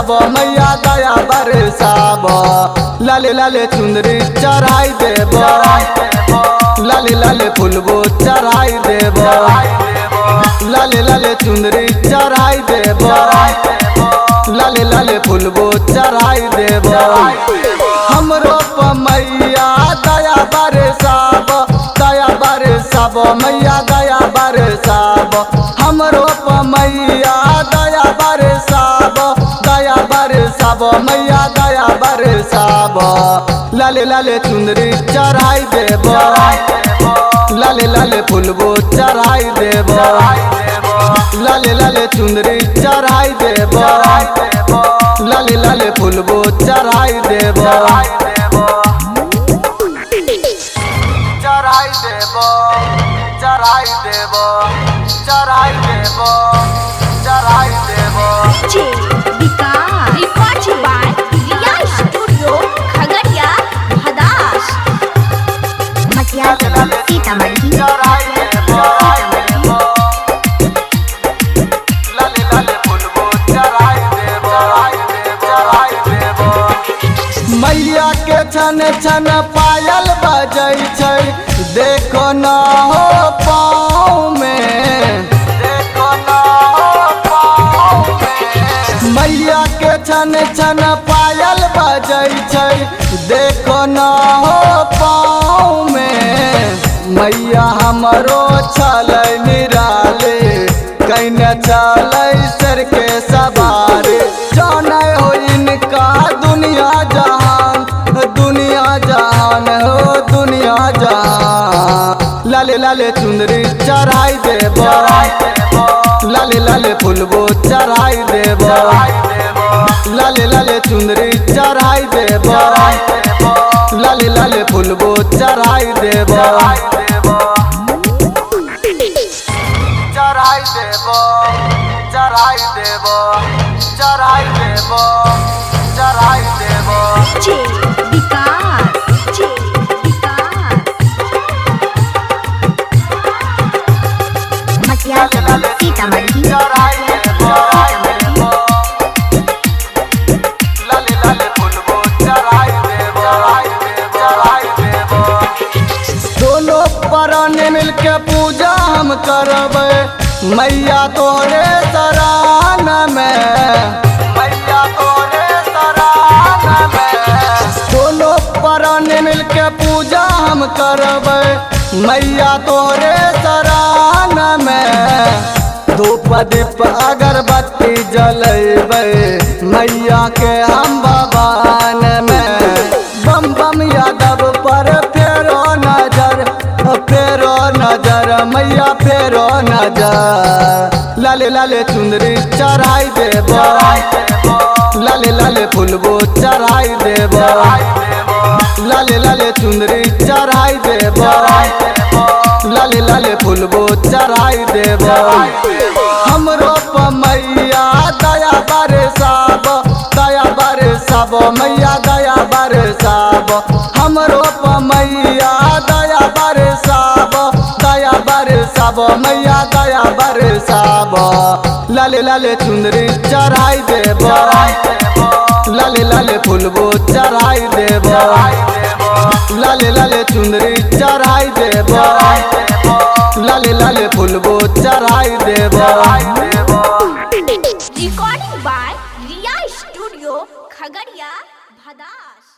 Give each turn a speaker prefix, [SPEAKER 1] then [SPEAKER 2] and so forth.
[SPEAKER 1] बरसाबो मैया दया बरसाबो। लाले लाले चुंदरी चढ़ाई देबो, लाले लाले फुलबो चढ़ाई देबो, लाले लाले चुंदरी चढ़ाई देबो, लाले लाले फुलबो चढ़ाई देबो। हमरो प मैया दया बरसाबो, दया बरसाबो मैया दया बरसाबो। हमरो प मैया दया बरसाबो, दया बरसाबो मैया दया बरसाबो। लाले लाले चुंदरी चढ़ाई देबो, लाले लाले फुलबो चढ़ाई देबो, लाले लाले चुंदरी चढ़ाई देबो, लाले लाले फुलबो चढ़ाई देबो, चढ़ाई देबो, चढ़ाई देबो, चढ़ाई देबो, चढ़ाई देबो।
[SPEAKER 2] Recorded by Riya Studio, Khagadiya, Bhadash.
[SPEAKER 3] मटिया सीतामढ़ी।
[SPEAKER 1] चढ़ाई देबो, लाले लाले फुलबो चढ़ाई देबो, चढ़ाई देबो। मैया के छन छन पायल बजै छै, देखो न हो पाँव में, देखो न हो पाँव में। मैया के छन छन पायल बजै छै, देखो न हो पाँव में। मैया हमरो छलै निराले, कैने चलै सर के सवारी। जानै हो इनका दुनिया जहान, दुनिया जहान हो दुनिया जहान। लाले लाले चुंदरी चढ़ाई देबो, लाले लाले फुलबो चढ़ाई देबो, लाले लाले चुंदरी चढ़ाई देबो, लाले लाले फुलबो चढ़ाई देबो, चढ़ाई देबो, चढ़ाई देबो, चढ़ाई देबो, चढ़ाई देबो।
[SPEAKER 3] मटिया सीतामढ़ी।
[SPEAKER 1] चढ़ाई देबो, लाले लाले फुलबो चढ़ाई देबो, चढ़ाई देबो। दोनों प्राण मिलके पूजा हम करबै, मैया तोरे शरण में, मैया तोरे शरण में। दोनों प्राण मिलके पूजा हम करबै, मैया तोरे शरण में। धूप दीप अगरबत्ती जलैबै, मैया के हम भवन में। बम बम यादव पर फेरो नजर, फेरो नजर मैया फेरो नजर। लाले लाले चुंदरी चढ़ाई देबो, लाले लाले फुलबो चढ़ाई देबो, लाले लाले चुंदरी चढ़ाई देबो, लाले लाले फुलबो चढ़ाई देबो। हमरो प मैया दया बरसाबो, दया बरसाबो मैया दया बरसाबो। हमरो प मैया दया बरसाबो, दया बरसाबो मैया दया बरसाबो। लाले लाले चुंदरी चढ़ाई देबो, लाले लाले फुलबो चढ़ाई देबो, लाले लाले चुंदरी चढ़ाई देबो, लाले लाले फुलबो चढ़ाई देबो।
[SPEAKER 2] Recording by Riya Studio, Khagadiya, Bhadash.